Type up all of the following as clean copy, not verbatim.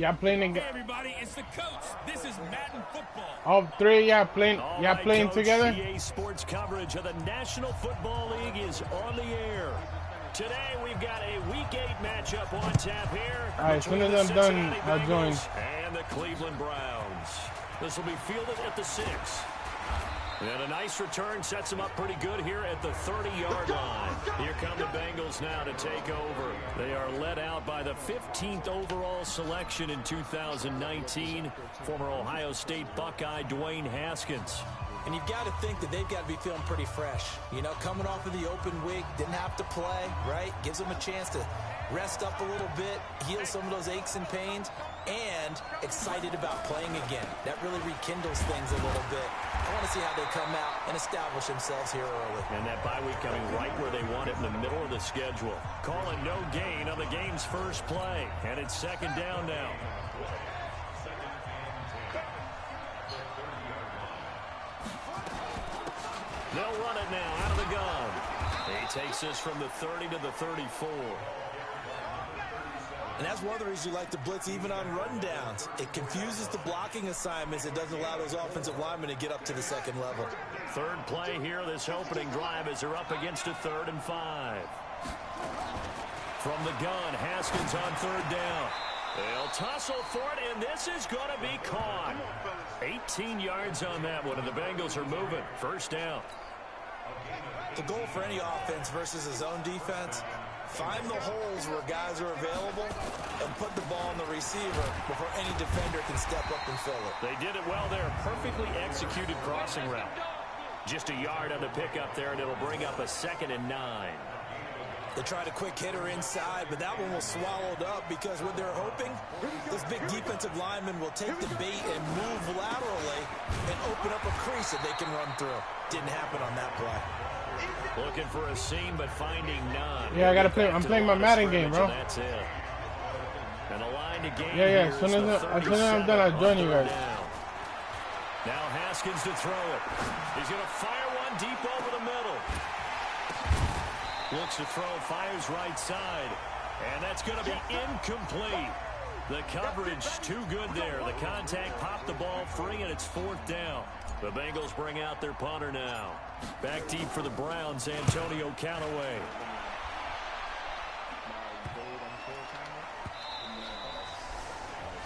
Y'all playing Hey everybody, it's the coach. This is Madden football. All three y'all playing Coach, together? EA Sports coverage of the National Football League is on the air. Today we've got a Week 8 matchup on tap here. All right, as soon as I'm done, I'll join. And the Cleveland Browns. This will be fielded at the 6. And a nice return sets them up pretty good here at the 30-yard line. Here come the Bengals now to take over. They are led out by the 15th overall selection in 2019, former Ohio State Buckeye Dwayne Haskins. And you've got to think that they've got to be feeling pretty fresh. You know, coming off of the open week, didn't have to play, right? Gives them a chance to rest up a little bit, heal some of those aches and pains, and excited about playing again. That really rekindles things a little bit. I want to see how they come out and establish themselves here early. And that bye week coming right where they want it in the middle of the schedule. Calling no gain on the game's first play. And it's second down now. They'll run it now out of the gun. He takes this from the 30 to the 34. And that's one of the reasons you like to blitz even on rundowns. It confuses the blocking assignments. It doesn't allow those offensive linemen to get up to the second level. Third play here, this opening drive as they're up against a 3rd and 5. From the gun, Haskins on 3rd down. They'll tussle for it, and this is going to be caught. 18 yards on that one, and the Bengals are moving. First down. The goal for any offense versus his own defense, find the holes where guys are available and put the ball on the receiver before any defender can step up and fill it. They did it well there. Perfectly executed crossing route. Just a yard on the pickup there, and it'll bring up a 2nd and 9. They tried a quick hitter inside, but that one was swallowed up because what they're hoping, those big defensive linemen will take the bait and move laterally and open up a crease that they can run through. Didn't happen on that play. Looking for a seam, but finding none. Yeah, I gotta play. I'm playing my Madden game, bro. That's it. And a line to gain. Yeah. As soon as I'm done, I'll join you guys. Now Haskins to throw it. He's gonna fire one deep over the middle. Looks to throw, fires right side, and that's going to be incomplete. The coverage too good there. The contact popped the ball free, and it's 4th down. The Bengals bring out their punter now. Back deep for the Browns, Antonio Callaway.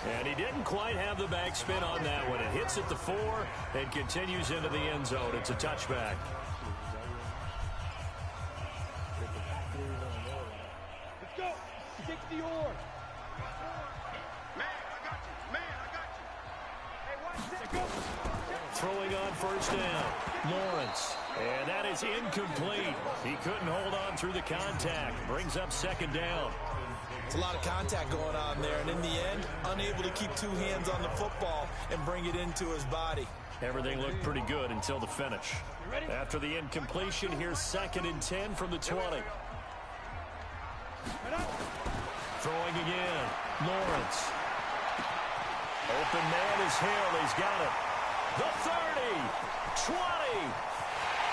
And he didn't quite have the backspin on that one. It hits at the 4 and continues into the end zone. It's a touchback. Let's go. 60 yards. Throwing on first down, Lawrence. And that is incomplete. He couldn't hold on through the contact. Brings up 2nd down. It's a lot of contact going on there, and in the end, unable to keep 2 hands on the football and bring it into his body. Everything looked pretty good until the finish. After the incompletion, here's 2nd and 10 from the 20. Throwing again, Lawrence. Open man is Hill. He's got it. The 30, 20,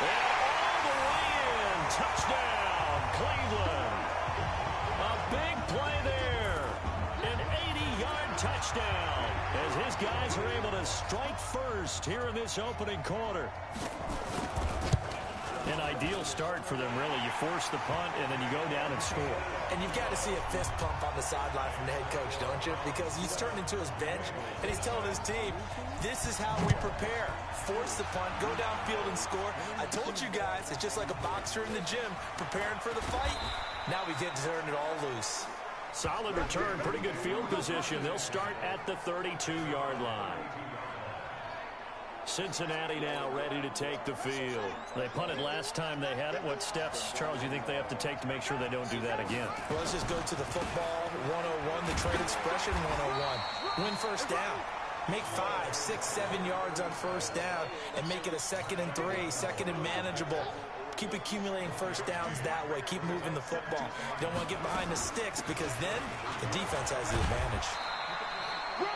and all the way in. Touchdown, Cleveland. A big play there. An 80-yard touchdown as his guys are able to strike first here in this opening quarter. An ideal start for them, really. You force the punt, and then you go down and score. And you've got to see a fist pump on the sideline from the head coach, don't you? Because he's turned into his bench, and he's telling his team, this is how we prepare. Force the punt, go downfield and score. I told you guys, it's just like a boxer in the gym preparing for the fight. Now we get to turn it all loose. Solid return, pretty good field position. They'll start at the 32-yard line. Cincinnati now ready to take the field. They punted last time they had it. What steps, Charles, do you think they have to take to make sure they don't do that again? Well, let's just go to the football 101, the trade expression 101. Win first down. Make 5, 6, 7 yards on first down and make it a 2nd and 3, 2nd and manageable. Keep accumulating first downs that way. Keep moving the football. You don't want to get behind the sticks because then the defense has the advantage.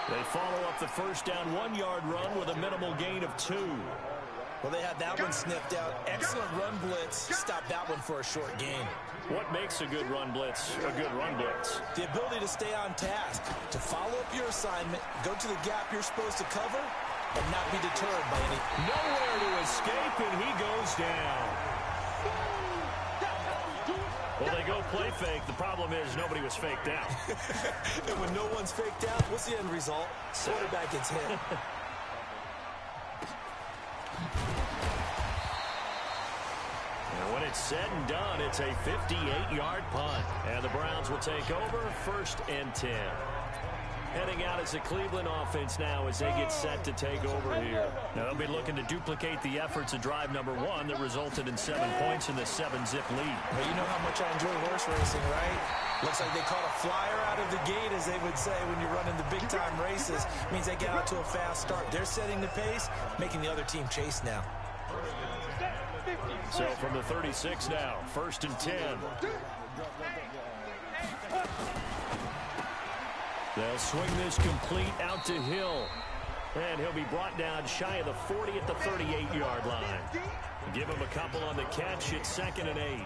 They follow up the first down 1-yard run with a minimal gain of 2. Well, they had that one sniffed out. Excellent run blitz. Stop that one for a short gain. What makes a good run blitz a good run blitz? The ability to stay on task, to follow up your assignment, go to the gap you're supposed to cover, and not be deterred by any. Nowhere to escape, and he goes down. Well, they go play fake. The problem is nobody was faked out. And when no one's faked out, what's the end result? Quarterback gets hit. And when it's said and done, it's a 58-yard punt. And the Browns will take over 1st and 10. Heading out as the Cleveland offense now as they get set to take over here. Now they'll be looking to duplicate the efforts of drive number 1 that resulted in 7 points in the 7-zip lead. Well, you know how much I enjoy horse racing, right? Looks like they caught a flyer out of the gate, as they would say when you're running the big-time races. Means they get out to a fast start. They're setting the pace, making the other team chase now. So from the 36 now, 1st and 10. They'll swing this complete out to Hill. And he'll be brought down shy of the 40 at the 38-yard line. Give him a couple on the catch. It's 2nd and 8.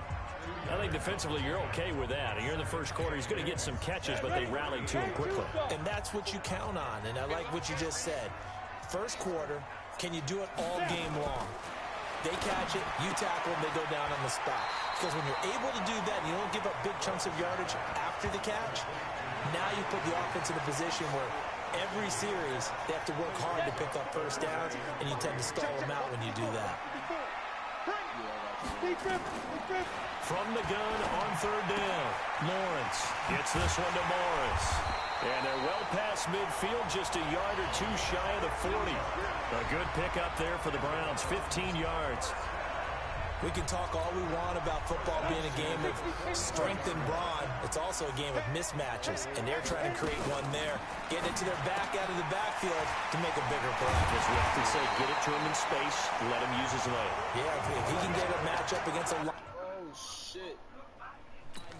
I think defensively you're okay with that. Here in the first quarter, he's going to get some catches, but they rallied to him quickly. And that's what you count on, and I like what you just said. First quarter, can you do it all game long? They catch it, you tackle them, they go down on the spot. Because when you're able to do that and you don't give up big chunks of yardage after the catch, now you put the offense in a position where every series they have to work hard to pick up first downs, and you tend to stall them out when you do that. From the gun on 3rd down, Lawrence gets this one to Morris. And they're well past midfield, just a yard or 2 shy of the 40. A good pickup there for the Browns, 15 yards. We can talk all we want about football being a game of strength and brawn. It's also a game of mismatches, and they're trying to create one there. Getting it to their back out of the backfield to make a bigger play. As we often say, get it to him in space, let him use his leg. Yeah, if he can get a matchup against a Shit.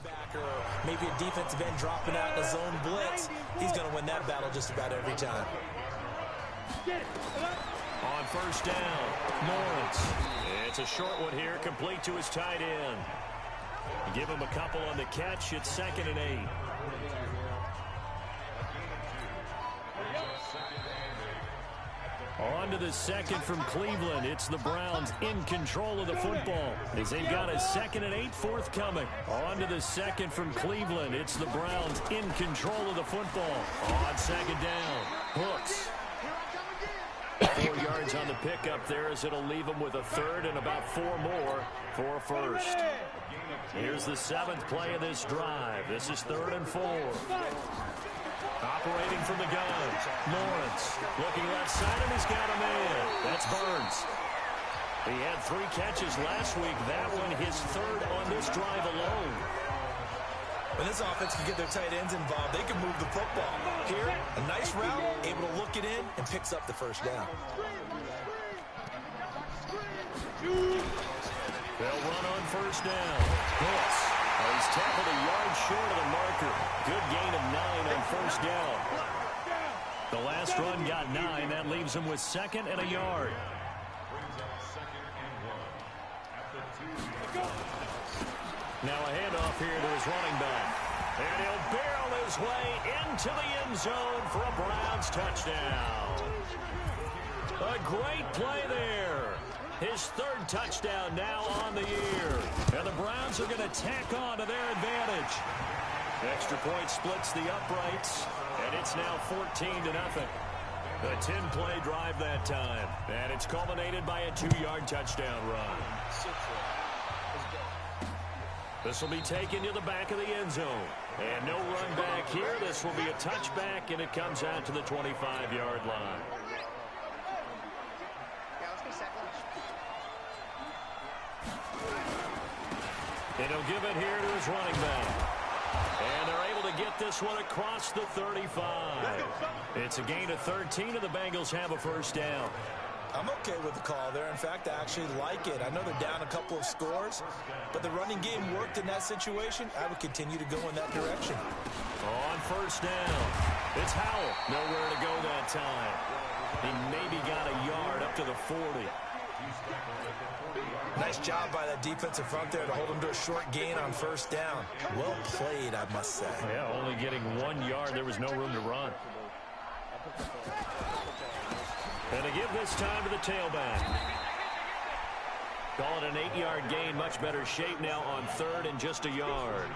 linebacker, or maybe a defensive end dropping out in a zone blitz, he's going to win that battle just about every time. On 1st down, Lawrence. It's a short one here, complete to his tight end. Give him a couple on the catch. It's 2nd and 8. On to the second from Cleveland. It's the Browns in control of the football as they've got a 2nd and 8 forthcoming. On to the second from Cleveland. It's the Browns in control of the football. On 2nd down, Hooks. 4 yards on the pickup there as it'll leave him with a 3rd and about 4 more for a 1st. Here's the 7th play of this drive. This is 3rd and 4. Operating from the gun, Lawrence looking left side, and he's got a man. That's Burns. He had 3 catches last week. That one his 3rd on this drive alone. When this offense can get their tight ends involved, they can move the football. Here, a nice route, able to look it in, and picks up the 1st down. They'll run on 1st down. Hooks. He's tackled a yard short of the marker. Good gain of 9 on 1st down. The last run got 9. That leaves him with 2nd and a yard. Now a handoff here to his running back. And he'll barrel his way into the end zone for a Browns touchdown. A great play there. His 3rd touchdown now on the year. And the Browns are going to tack on to their advantage. Extra point splits the uprights. And it's now 14-0. A 10-play drive that time. And it's culminated by a 2-yard touchdown run. This will be taken to the back of the end zone. And no run back here. This will be a touchback, and it comes out to the 25-yard line. And he'll give it here to his running back. And they're able to get this one across the 35. It's a gain of 13, and the Bengals have a 1st down. I'm okay with the call there. In fact, I actually like it. I know they're down a couple of scores, but the running game worked in that situation. I would continue to go in that direction. On 1st down, it's Howell. Nowhere to go that time. He maybe got a yard up to the 40. Nice job by that defensive front there to hold him to a short gain on first down. Well played, I must say. Yeah, only getting 1 yard. There was no room to run. And to give this time to the tailback. Call it an 8-yard gain. Much better shape now on third and just a yard.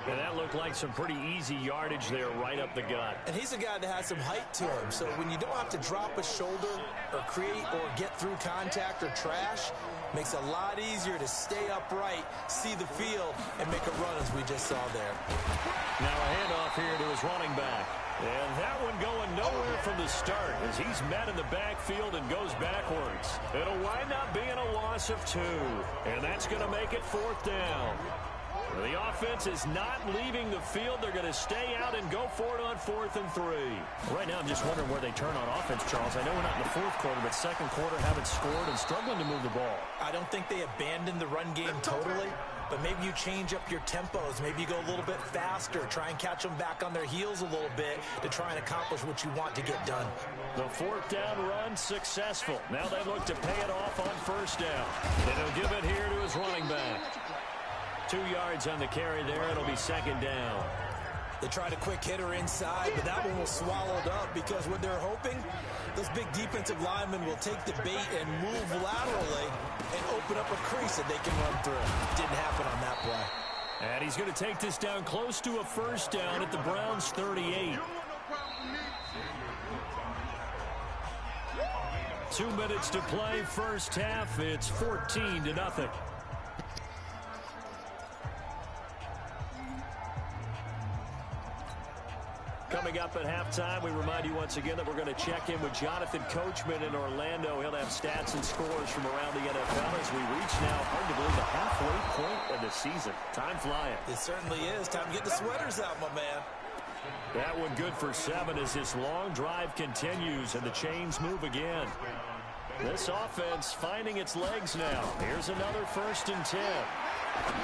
And that looked like some pretty easy yardage there right up the gut. And he's a guy that has some height to him. So when you don't have to drop a shoulder or create or get through contact or trash, makes it a lot easier to stay upright, see the field, and make a run as we just saw there. Now a handoff here to his running back. And that one going nowhere from the start as he's met in the backfield and goes backwards. It'll wind up being a loss of 2. And that's going to make it 4th down. The offense is not leaving the field. They're going to stay out and go for it on 4th and 3. Right now, I'm just wondering where they turn on offense, Charles. I know we're not in the 4th quarter, but 2nd quarter haven't scored and struggling to move the ball. I don't think they abandoned the run game totally, but maybe you change up your tempos. Maybe you go a little bit faster. Try and catch them back on their heels a little bit to try and accomplish what you want to get done. The 4th down run successful. Now they look to pay it off on 1st down. And he'll give it here to his running back. 2 yards on the carry there. It'll be 2nd down. They tried a quick hitter inside, but that one was swallowed up because what they're hoping, those big defensive linemen will take the bait and move laterally and open up a crease that they can run through. Didn't happen on that play. And he's going to take this down close to a 1st down at the Browns' 38. 2 minutes to play, 1st half. It's 14-0. Coming up at halftime, we remind you once again that we're going to check in with Jonathan Coachman in Orlando. He'll have stats and scores from around the NFL as we reach now, hard to believe, the halfway point of the season. Time flying. It certainly is. Time to get the sweaters out, my man. That one good for 7 as this long drive continues and the chains move again. This offense finding its legs now. Here's another 1st and 10.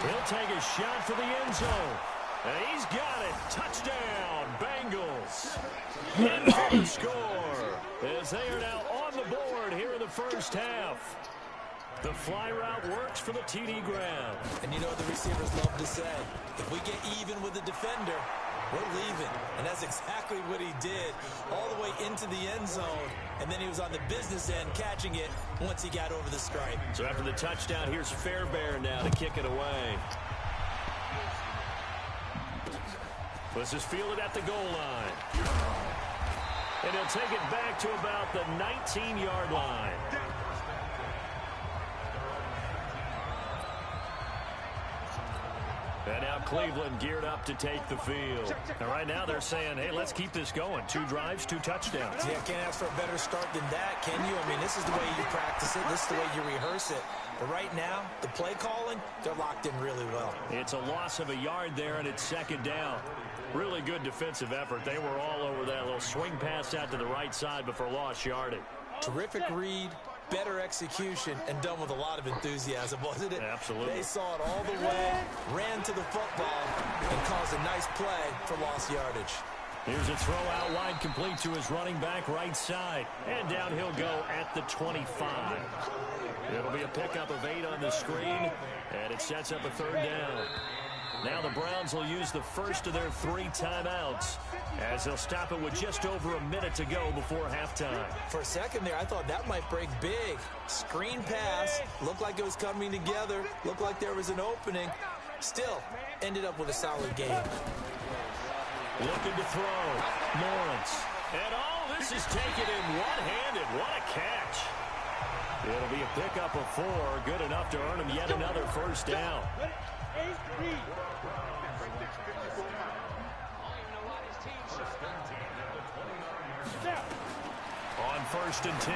He'll take a shot for the end zone. And he's got it. Touchdown, Bengals. In for the score as they are now on the board here in the 1st half. The fly route works for the TD Graham. And you know what the receivers love to say? If we get even with the defender, we're leaving. And that's exactly what he did all the way into the end zone. And then he was on the business end catching it once he got over the stripe. So after the touchdown, here's Fairbairn now to kick it away. This is fielded at the goal line. And he'll take it back to about the 19-yard line. And now Cleveland geared up to take the field. And right now they're saying, hey, let's keep this going. 2 drives, 2 touchdowns. Yeah, can't ask for a better start than that, can you? I mean, this is the way you practice it. This is the way you rehearse it. But right now, the play calling, they're locked in really well. It's a loss of a yard there, and it's 2nd down. Really good defensive effort. They were all over that little swing pass out to the right side before lost yardage. Terrific read, better execution, and done with a lot of enthusiasm, wasn't it? Absolutely. They saw it all the way, ran to the football, and caused a nice play for lost yardage. Here's a throw out wide, complete to his running back right side. And down he'll go at the 25. It'll be a pickup of 8 on the screen, and it sets up a 3rd down. Now the Browns will use the first of their 3 timeouts as they'll stop it with just over a minute to go before halftime. For a second there, I thought that might break big. Screen pass, looked like it was coming together, looked like there was an opening. Still, ended up with a solid game. Looking to throw, Lawrence. And all this is taken in one-handed. What a catch. It'll be a pickup of 4, good enough to earn him yet another 1st down. On 1st and 10,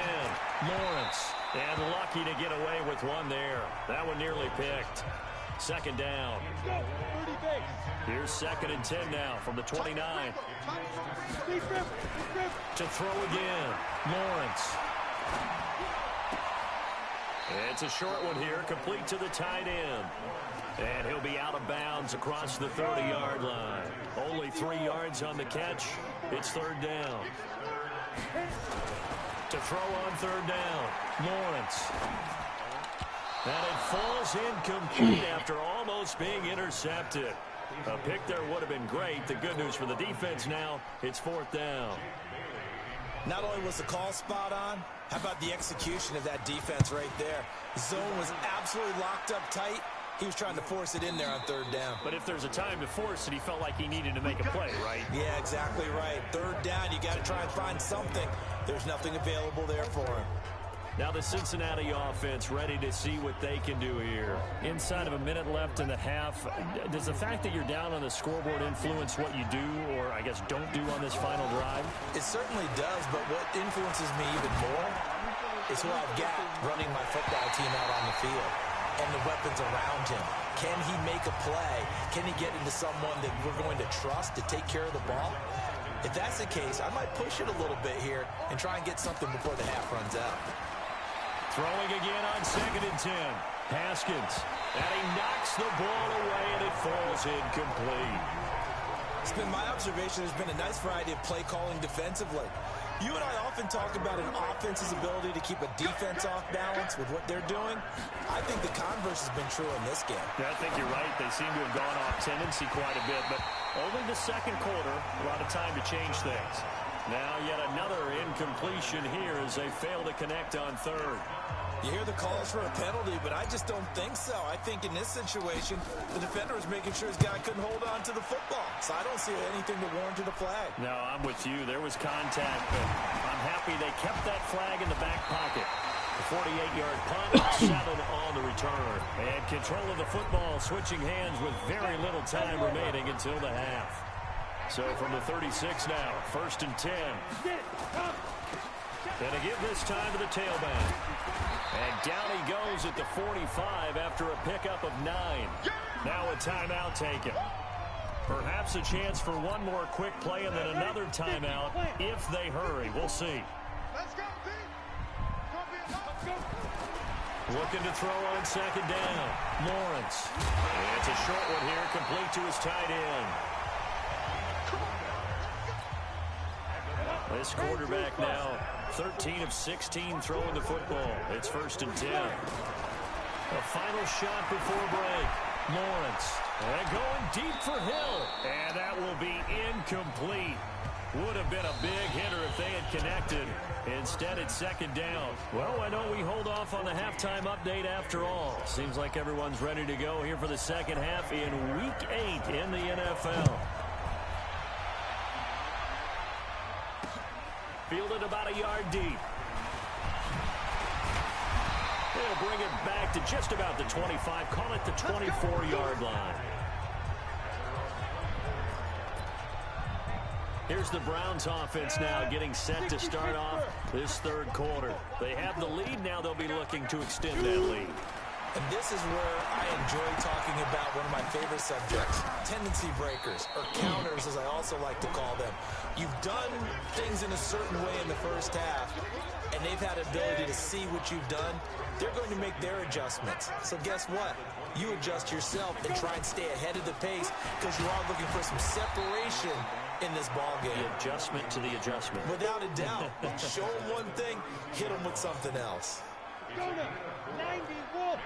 Lawrence. And lucky to get away with one there. That one nearly picked. 2nd down. Here's 2nd and 10 now from the 29. To throw again, Lawrence. It's a short one here, complete to the tight end. And he'll be out of bounds across the 30-yard line. Only 3 yards on the catch. It's 3rd down. To throw on third down, Lawrence. And it falls incomplete after almost being intercepted. A pick there would have been great. The good news for the defense now, it's fourth down. Not only was the call spot on, how about the execution of that defense right there? Zone was absolutely locked up tight. He was trying to force it in there on third down. But if there's a time to force it, he felt like he needed to make a play, right? Yeah, exactly right. Third down, you got to try and find something. There's nothing available there for him. Now the Cincinnati offense ready to see what they can do here. Inside of a minute left in the half, does the fact that you're down on the scoreboard influence what you do, or I guess don't do on this final drive? It certainly does, but what influences me even more is who I've got running my football team out on the field and the weapons around him. Can he make a play? Can he get into someone that we're going to trust to take care of the ball? If that's the case, I might push it a little bit here and try and get something before the half runs out. Throwing again on 2nd and 10. Haskins. And he knocks the ball away, and it falls incomplete. It's been my observation there's been a nice variety of play calling defensively. You and I often talk about an offense's ability to keep a defense off balance with what they're doing. I think the converse has been true in this game. Yeah, I think you're right. They seem to have gone off tendency quite a bit, but only the second quarter, a lot of time to change things. Now yet another incompletion here as they fail to connect on third. You hear the calls for a penalty, but I just don't think so. I think in this situation, the defender was making sure his guy couldn't hold on to the football. So I don't see anything to warrant a flag. No, I'm with you. There was contact, but I'm happy they kept that flag in the back pocket. The 48-yard punt, 7 on the return. And control of the football switching hands with very little time remaining until the half. So from the 36 now, 1st and 10. And to give this time to the tailback. And down he goes at the 45 after a pickup of 9. Now a timeout taken. Perhaps a chance for one more quick play and then another timeout if they hurry. We'll see. Let's go, Let's go. Looking to throw on 2nd down. Lawrence. And it's a short one here, complete to his tight end. This quarterback now 13 of 16 throwing the football. It's 1st and 10. A final shot before break. Lawrence. And going deep for Hill. And that will be incomplete. Would have been a big hitter if they had connected. Instead, it's 2nd down. Well, I know we hold off on the halftime update after all. Seems like everyone's ready to go here for the second half in Week 8 in the NFL. Fielded about a yard deep. They'll bring it back to just about the 25. Call it the 24-yard line. Here's the Browns offense now getting set to start off this third quarter. They have the lead. Now they'll be looking to extend that lead. And this is where I enjoy talking about one of my favorite subjects, tendency breakers, or counters as I also like to call them. You've done things in a certain way in the first half, and they've had ability to see what you've done. They're going to make their adjustments. So guess what? You adjust yourself and try and stay ahead of the pace because you are looking for some separation in this ball game. The adjustment to the adjustment. Without a doubt. Show them one thing, hit them with something else. Go now. 91.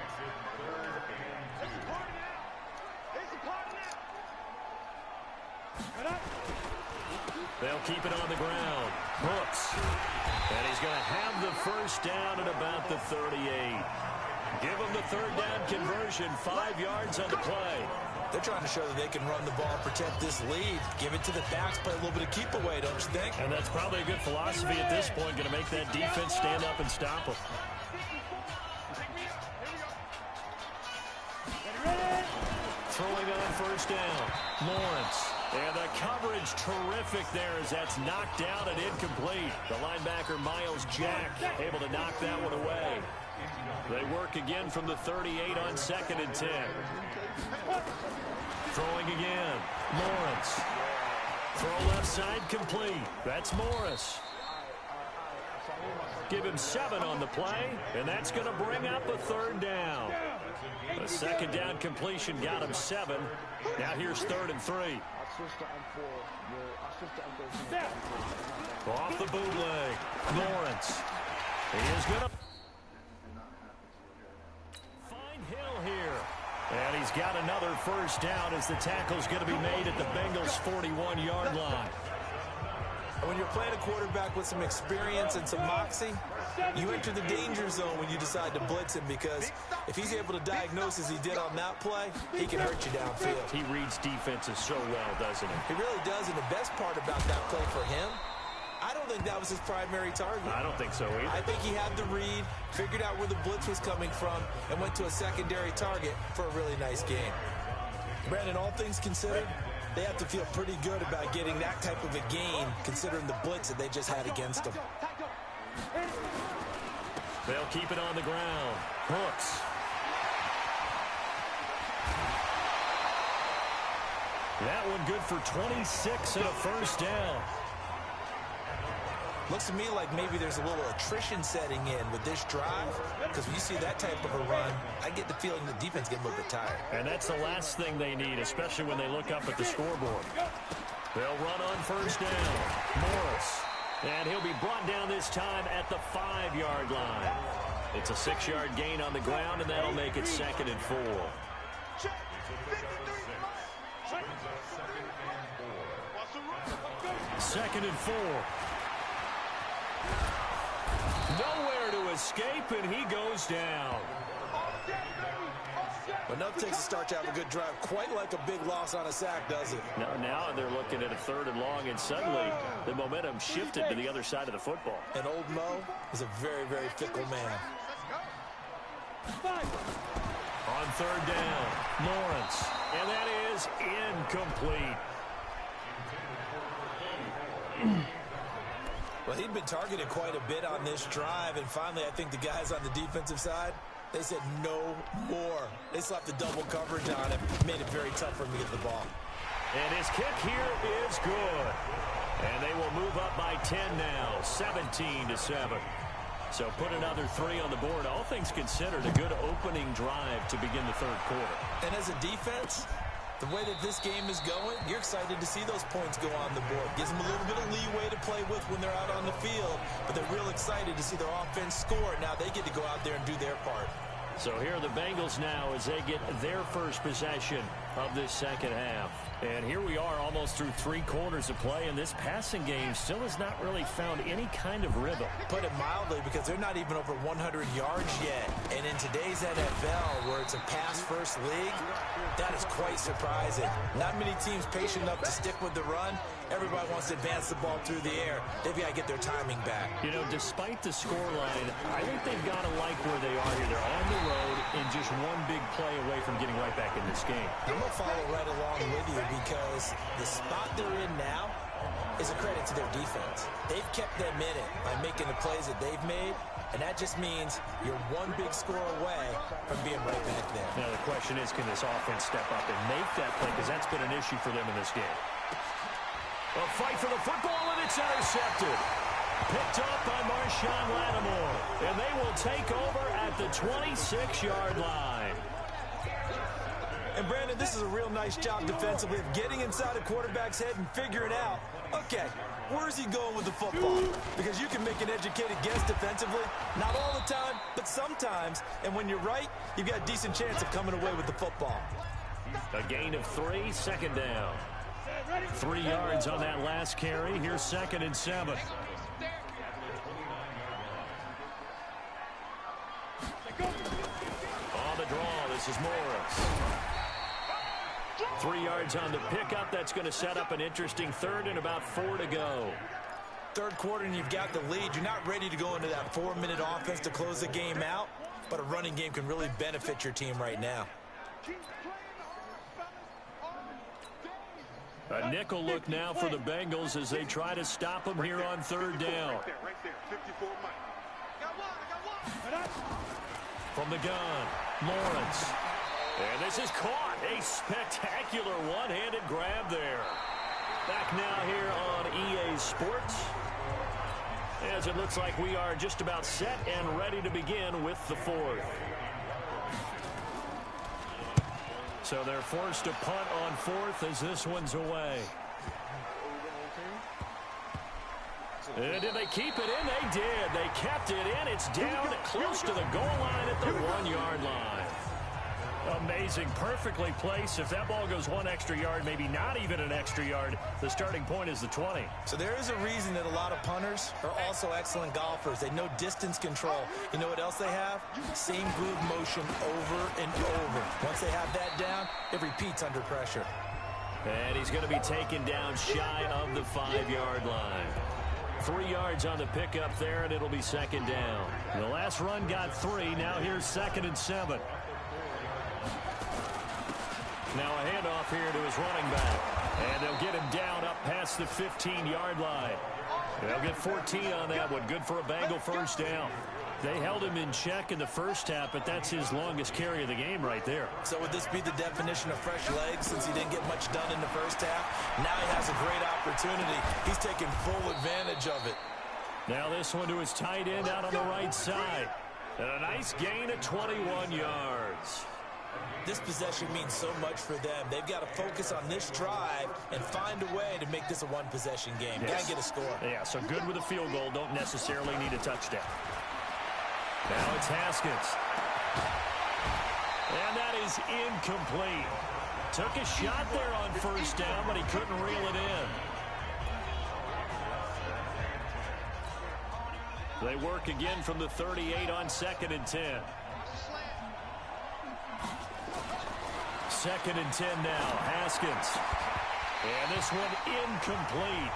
They'll keep it on the ground. Brooks. And he's going to have the first down at about the 38. Give him the third down conversion. 5 yards on the play. They're trying to show that they can run the ball, protect this lead. Give it to the backs, play a little bit of keep away, don't you think? And that's probably a good philosophy at this point. Going to make that defense stand up and stop them. Throwing on first down. Lawrence. And the coverage terrific there as that's knocked down and incomplete. The linebacker, Miles Jack, able to knock that one away. They work again from the 38 on 2nd and 10. Throwing again. Lawrence. Throw left side complete. That's Morris. Give him 7 on the play, and that's going to bring up a third down. A second down completion got him 7. Now here's 3rd and 3. Off the bootleg. Lawrence. He is going to find Hill here. And he's got another first down as the tackle's going to be made at the Bengals' 41-yard line. When you're playing a quarterback with some experience and some moxie, you enter the danger zone when you decide to blitz him, because if he's able to diagnose as he did on that play, he can hurt you downfield. He reads defenses so well, doesn't he? He really does, and the best part about that play for him, I don't think that was his primary target. I don't think so either. I think he had the read, figured out where the blitz was coming from, and went to a secondary target for a really nice game. Brandon, all things considered, they have to feel pretty good about getting that type of a gain, considering the blitz that they just had against them. They'll keep it on the ground. Hooks. That one good for 26 and a first down. Looks to me like maybe there's a little attrition setting in with this drive, because when you see that type of a run, I get the feeling the defense gets a little bit tired. And that's the last thing they need, especially when they look up at the scoreboard. They'll run on first down. Morris. And he'll be brought down this time at the 5-yard line. It's a 6-yard gain on the ground, and that'll make it 2nd and 4. Second and 4. Nowhere to escape, and he goes down. But enough takes to start to have a good drive. Quite like a big loss on a sack, does it? Now they're looking at a 3rd and long, and suddenly the momentum shifted to the other side of the football. And old Mo is a very, very fickle man. On 3rd down, Lawrence. And that is incomplete. Well, he'd been targeted quite a bit on this drive, and finally I think the guys on the defensive side, they said no more. They slapped the double coverage on him, made it very tough for him to get the ball. And his kick here is good. And they will move up by 10 now, 17-7. So put another 3 on the board. All things considered, a good opening drive to begin the 3rd quarter. And as a defense, the way that this game is going, you're excited to see those points go on the board. Gives them a little bit of leeway to play with when they're out on the field, but they're real excited to see their offense score. Now they get to go out there and do their part. So here are the Bengals now as they get their first possession of this second half. And here we are almost through 3 quarters of play, and this passing game still has not really found any kind of rhythm. Put it mildly, because they're not even over 100 yards yet. And in today's NFL, where it's a pass-first league, that is quite surprising. Not many teams patient enough to stick with the run. Everybody wants to advance the ball through the air. They've got to get their timing back. You know, despite the scoreline, I think they've got to like where they are here. They're on the road and just one big play away from getting right back in this game. I'm going to follow right along with you, because the spot they're in now is a credit to their defense. They've kept them in it by making the plays that they've made, and that just means you're one big score away from being right back there. Now the question is, can this offense step up and make that play, because that's been an issue for them in this game. A fight for the football, and it's intercepted. Picked up by Marshawn Lattimore, and they will take over at the 26-yard line. And Brandon, this is a real nice job defensively of getting inside a quarterback's head and figuring out, okay, where's he going with the football? Because you can make an educated guess defensively, not all the time, but sometimes. And when you're right, you've got a decent chance of coming away with the football. A gain of 3, 2nd down. 3 yards on that last carry. Here's 2nd and 7. On the draw, this is Morris. 3 yards on the pickup. That's going to set up an interesting 3rd and about 4 to go. 3rd quarter and you've got the lead. You're not ready to go into that 4-minute offense to close the game out, but a running game can really benefit your team right now. A nickel look now for the Bengals as they try to stop him here on 3rd down. From the gun, Lawrence. And this is caught. A spectacular one-handed grab there. Back now here on EA Sports, as it looks like we are just about set and ready to begin with the 4th. So they're forced to punt on 4th as this one's away. Did they keep it in? They did. They kept it in. It's down close to the goal line at the 1-yard line. Amazing. Perfectly placed. If that ball goes 1 extra yard, maybe not even an extra yard, the starting point is the 20. So there is a reason that a lot of punters are also excellent golfers. They know distance control. You know what else they have? Same groove motion over and over. Once they have that down, it repeats under pressure. And he's going to be taken down shy of the 5-yard line. 3 yards on the pickup there, and it'll be second down. The last run got 3. Now here's 2nd and 7. Now a handoff here to his running back. And they'll get him down up past the 15-yard line. They'll get 14 on that one. Good for a Bengal first down. They held him in check in the first half, but that's his longest carry of the game right there. So would this be the definition of fresh legs since he didn't get much done in the first half? Now he has a great opportunity. He's taking full advantage of it. Now this one to his tight end out on the right side. And a nice gain of 21 yards. This possession means so much for them. They've got to focus on this drive and find a way to make this a one-possession game. Yes. Got to get a score. Yeah, so good with a field goal. Don't necessarily need a touchdown. Now it's Haskins. And that is incomplete. Took a shot there on first down, but he couldn't reel it in. They work again from the 38 on 2nd and 10. 2nd and 10 now. Haskins. And this one incomplete.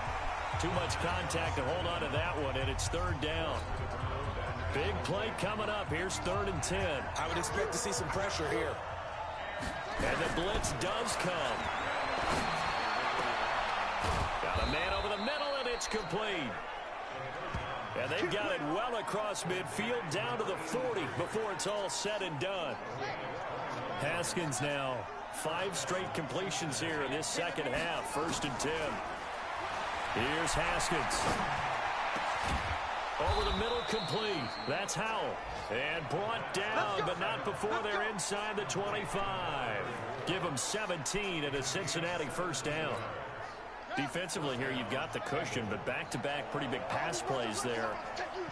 Too much contact to hold on to that one, and it's 3rd down. Big play coming up. Here's 3rd and 10. I would expect to see some pressure here. And the blitz does come. Got a man over the middle, and it's complete. And they've got it well across midfield, down to the 40 before it's all said and done. Haskins now 5 straight completions here in this second half. 1st and 10. Here's Haskins. Over the middle, complete. That's Howell. And brought down, but not before they're inside the 25. Give them 17 and a Cincinnati first down. Defensively here, you've got the cushion, but back-to-back pretty big pass plays there.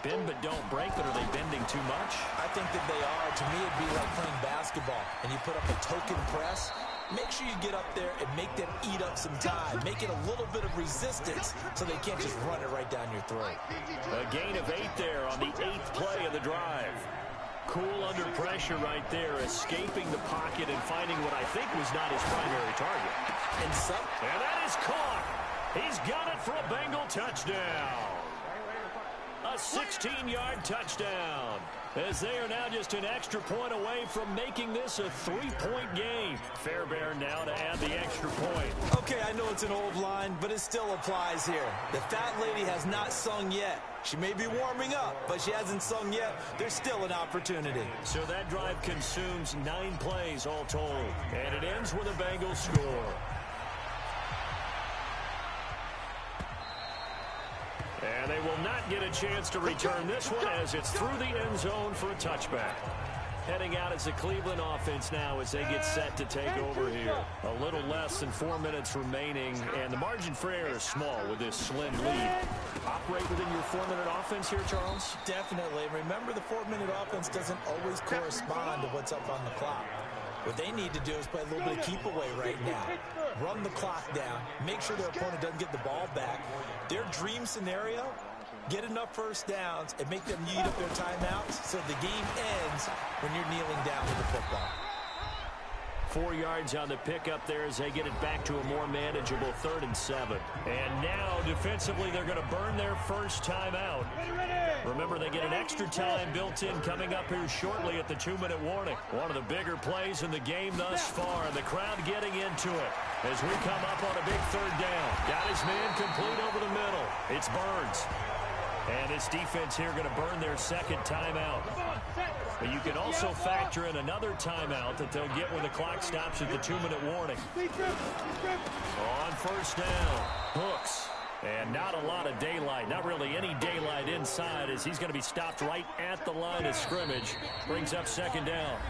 Bend but don't break, but are they bending too much? I think that they are. To me, it'd be like playing basketball, and you put up a token press. Make sure you get up there and make them eat up some time. Make it a little bit of resistance so they can't just run it right down your throat. A gain of 8 there on the 8th play of the drive. Cool under pressure right there, escaping the pocket and finding what I think was not his primary target. And that is caught. He's got it for a Bengal touchdown. A 16-yard touchdown. As they are now just an extra point away from making this a 3-point game. Fairbairn now to add the extra point. Okay, I know it's an old line, but it still applies here. The fat lady has not sung yet. She may be warming up, but she hasn't sung yet. There's still an opportunity. So that drive consumes 9 plays all told. And it ends with a Bengals score. And they will not get a chance to return this one as it's through the end zone for a touchback. Heading out as the Cleveland offense now as they get set to take over here. A little less than 4 minutes remaining, and the margin for error is small with this slim lead. Operate within your 4-minute offense here, Charles? Definitely. Remember, the 4-minute offense doesn't always correspond to what's up on the clock. What they need to do is play a little bit of keep away right now. Run the clock down. Make sure their opponent doesn't get the ball back. Their dream scenario, get enough first downs and make them eat up their timeouts so the game ends when you're kneeling down with the football. 4 yards on the pickup there as they get it back to a more manageable 3rd and 7. And now defensively they're going to burn their first timeout. Remember, they get an extra time built in coming up here shortly at the 2-minute warning. One of the bigger plays in the game thus far, and the crowd getting into it as we come up on a big 3rd down. Got his man complete over the middle. It's Burns. And this defense here going to burn their 2nd timeout. But you can also factor in another timeout that they'll get when the clock stops at the 2-minute warning. On first down, Hooks. And not a lot of daylight, not really any daylight inside as he's going to be stopped right at the line of scrimmage. Brings up 2nd down.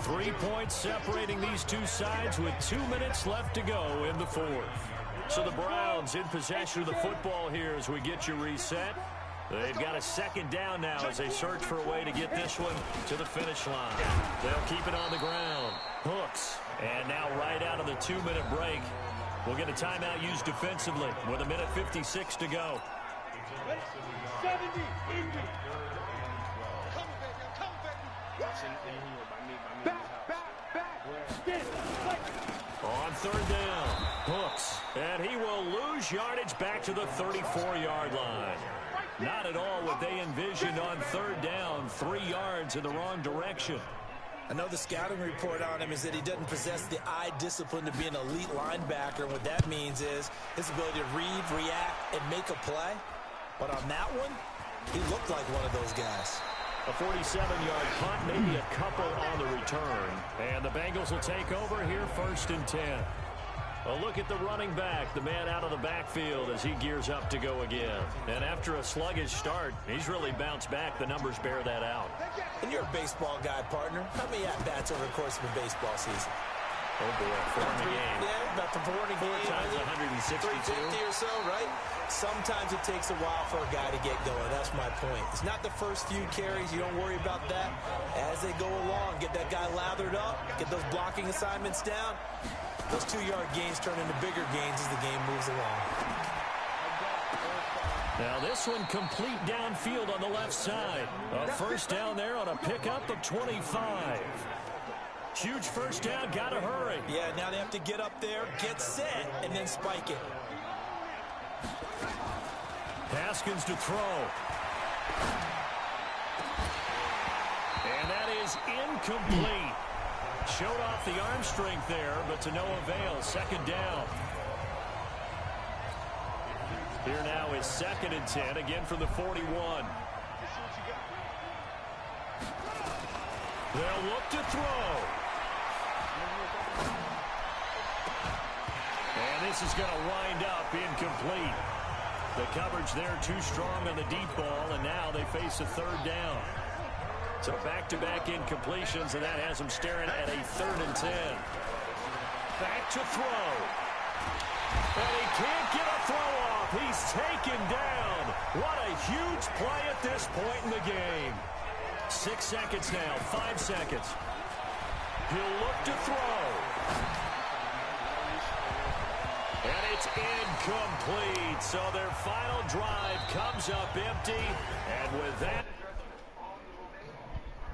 3 points separating these two sides with 2 minutes left to go in the 4th. So the Browns in possession of the football here as we get you reset. They've got a second down now as they search for a way to get this one to the finish line. They'll keep it on the ground. Hooks. And now right out of the 2-minute break, we'll get a timeout used defensively with 1:56 to go. 70, 80. Come, baby. Back. On third down, Hooks. And he will lose yardage back to the 34-yard line. Not at all what they envisioned on third down, 3 yards in the wrong direction. I know the scouting report on him is that he doesn't possess the eye discipline to be an elite linebacker. And what that means is his ability to read, react, and make a play. But on that one, he looked like one of those guys. A 47-yard punt, maybe a couple on the return. And the Bengals will take over here, 1st and 10. A look at the running back, the man out of the backfield as he gears up to go again. And after a sluggish start, he's really bounced back. The numbers bear that out. And you're a baseball guy, partner. How many at-bats over the course of a baseball season? Oh, boy, 4 in the game. Yeah, about the 4 in a game. 4 times 162. 350 or so, right? Sometimes it takes a while for a guy to get going. That's my point. It's not the first few carries. You don't worry about that. As they go along, get that guy lathered up, get those blocking assignments down. Those 2-yard gains turn into bigger gains as the game moves along. Now this one complete downfield on the left side. A first down there on a pickup of 25. Huge first down, gotta hurry. Yeah, now they have to get up there, get set, and then spike it. Haskins to throw. And that is incomplete. Showed off the arm strength there, but to no avail. Second down. Here now is 2nd and 10, again from the 41. They'll look to throw. And this is going to wind up incomplete. The coverage there too strong on the deep ball, and now they face a 3rd down. So back-to-back incompletions, and that has them staring at a 3rd and 10. Back to throw. And he can't get a throw off. He's taken down. What a huge play at this point in the game. 6 seconds now, 5 seconds. He'll look to throw. And it's incomplete. So their final drive comes up empty. And with that...